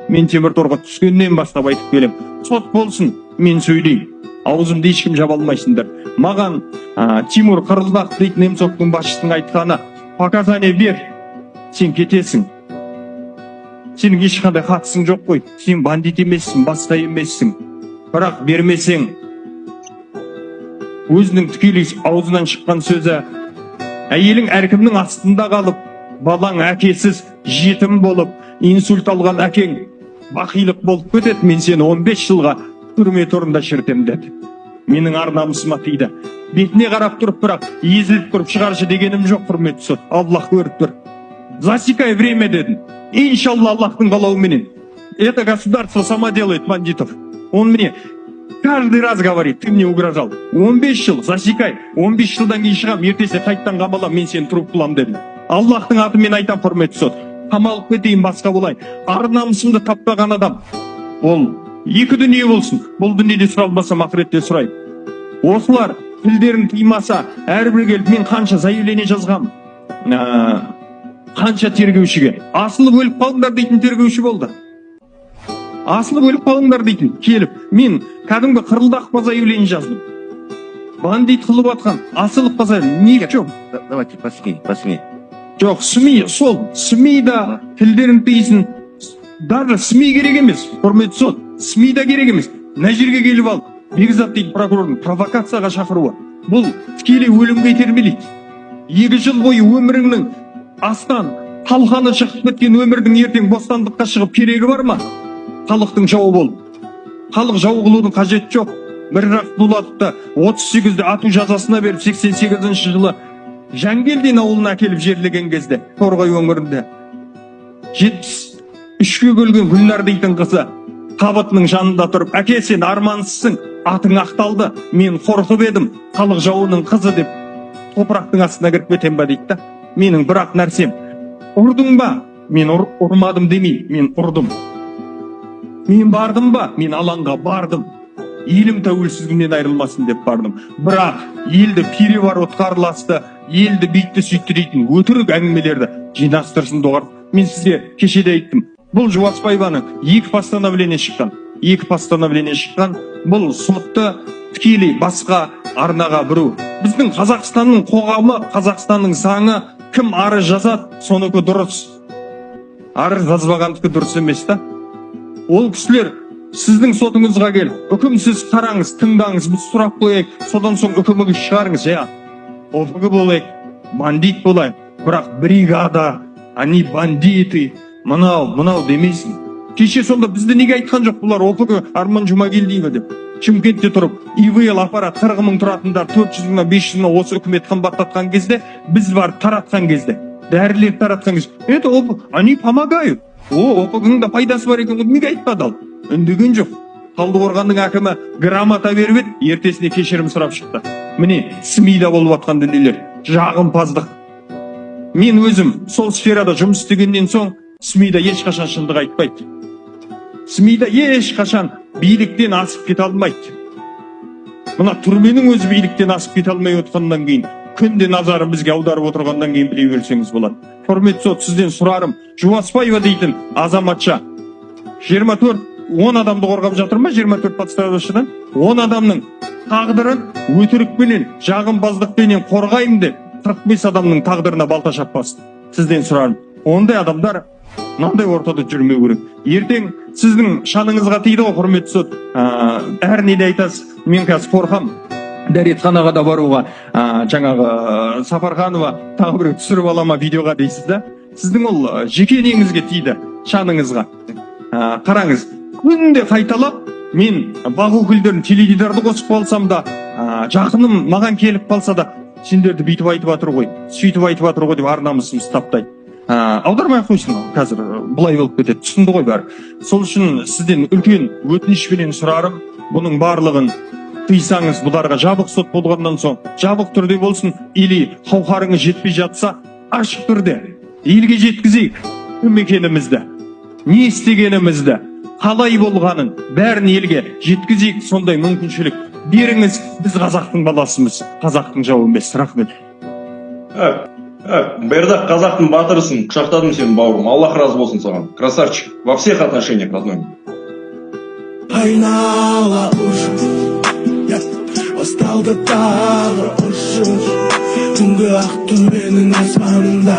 Мен темір торға түскеннен бастап айтып келем. Сот болсын, мен сөйлеймін. Аузымды ешкім жаба алмайсыңдар. Маған Тимур Қырылдақ дейтін немцовтың басшысының айтқаны, показания бер, сен кетесің. Сенің ешқандай қатысың жоқ қой. Сен бандит емессің, басқа емессің. Бірақ бермесең, өзінің тікелей аузынан шыққан сөзі, әйелің әркімнің астында қалып, балаң әкесіз, жетім болып, инсульт алған әкең бақилық болып кетеді, мен сені 15 жылға түрме торында шіртем деді. Менің ар намысыма тиді. Бетіне қарап тұрып, бірақ езіліп тұрып шығаршы дегенім жоқ, құрметті сот. Аллах көріп тұр. Засекай время дедім. Иншалла Аллахтың қалауыменен. Это государство само делает бандитов. Он мне каждый раз говорит, ты мне угрожал. 15 жыл, засекай. 15 жылдан кейін шығам, ертесі қайттан қамалам, мен сені тұрып қылам дедім. Аллахтың атымен айтам, құрметті сот. Қамалып кетейін, басқа болайын. Ар намысымды таптаған адам. Ол екі дүние болсын. Бұл дүниеде сұралмасам, ақыретте сұрайын. Осылар тілдерін тыймаса, әрбір келіп, мен қанша заявление жазғам, қанша тергеушіге. Асылып өліп қалыңдар дейтін тергеуші болды. Асылып өліп қалыңдар дейтін келіп, мен кәдімгі Қырылдаққа заявление жаздым. Бандит қылып атқан, асылып қалса, не жоқ. Давайте, посмей. Жоқ, СМИ, сол, СМИ да тілдерін тыйсын. Даже СМИ керек емес, құрметті сот, СМИ да керек емес. Мына жерге келіп ал, Бекзат дейтін прокурордың провокацияға шақыруы. Бұл тікелей өлімге итермелейді. 2 жыл бойы өміріңнің астан талқаны шығып кеткен өмірдің ертең бостандыққа шығып керегі бар ма? Халықтың жауы бол. Халық жау қылудың қажеті жоқ. Міржақып Дулатовты 38-де ату жазасына беріп 88 жылы Жангелдин ауылына әкеліп жерлеген кезде, Торғай өңірінде 73-ге келген Гүлнар дейтін қызы қабытының жанында тұрып, әке сен армансызсың, атың ақталды, мен қорқып едім, халық жауының қызы деп топырақтың астына кіріп кетем ба дейді. Менің бірақ нәрсем, ұрдың ба? Мен ұрмадым демей, мен ұрдым. Мен бардым ба? Мен алаңға бардым. Елім тәуелсіздігінен айырылмасын деп бардым. Бірақ елді переворотқа араласты, елді бүйтті сөйтті дейтін өтірік әңгімелерді жинастырсын доғар. Мен сізге кешеде айттым. Бұл Жуаспаеваның 2 постановление шыққан. Бұл сотты тікелей басқа арнаға бұру. Біздің Қазақстанның қоғамы, Қазақстанның заңы, кім арыз жазады, соныкі дұрыс. Арыз жазбағандікі дұрыс емес та. Ол кісілер сіздің сотыңызға келіп, үкім сіз қараңыз, тыңдаңыз, біз сұрақ қояйық, содан соң үкіміңіз шығарыңыз, опығы болайық, бандит болайық. Бірақ бригада, они бандиты, мынау демейсің. Кеше сонда бізді неге айтқан жоқ, бұлар опығы Арман Жұмагелдиева деп. Шымкентте тұрып, ИВЛ аппарат 40 мың тұратындар 400 мың 500 мың осы үкімет қымбаттатқан кезде, біз бар таратқан кезде, дәрілер таратқан кезде, это они помогают. Опығың да пайдасы бар екен, неге айтпады ал? Үндеген жоқ. Талдықорғанның әкімі грамота беріп еді, ертесіне кешірім сұрап шықты. Міне, СМИ-да болып атқан дүниелер, жағымпаздық. Мен өзім сол сферада жұмыс істегеннен соң СМИ-да ешқашан шындық айтпайды. СМИ-да ешқашан биліктен асып кете алмайды. Мына түрменің өзі биліктен асып кете алмай отқаннан кейін, күнде назарын бізге аударып отырғаннан кейін біле берсеңіз болады. Құрметті сот, сізден сұрарым, Жуаспаева дейтін азаматша 10 адамды қорғап жатыр ма? 24 подставшыдан 10 адамның тағдырын өтірікпенен, жағымпаздықпенен қорғаймын деп 45 адамның тағдырына балта шаппасын. Сізден сұрарым, ондай адамдар мынандай ортада жүрмеу керек. Ертең сіздің шаныңызға тиді ғой, құрметті сот. Әр неде айтасыз, мен қазір қорқам. Дәретханаға да баруға, жаңағы Сапарханова тағы бір түсіріп алама видеоға дейсіз да. Сіздің ол жеке неңізге тиді, шаныңызға. Қараңыз, күнде қайталап, мен бақ өкілдерін теледидарды қосып қалсам да, жақыным маған келіп қалса да, сендерді бүйтіп айтып жатыр ғой, сөйтіп айтып жатыр ғой деп ар намысымыз таптайды. Аудармай қойсын, қазір бұлай болып кетеді, түсінді ғой бәрі. Сол үшін сізден үлкен өтінішпенен сұрарым, бұның барлығын тыйсаңыз, бұларға жабық сот болғаннан соң, жабық түрде болсын, или қауқарыңыз жетпей жатса, ашық түрде елге жеткізейік кім екенімізді, не істегенімізді, қалай болғанын бәрін елге жеткізейік. Сондай мүмкіншілік беріңіз. Біз қазақтың баласымыз, қазақтың жауы емес. Рахмет. Бердак, қазақтың батырысың, құшақтадым сені, бауырым. Аллах разы болсын саған. Красавчик. Во всех отношениях, родной. Айнала ұшып, басталды тағы ұшып, түнгі ақ төбенің аспанында.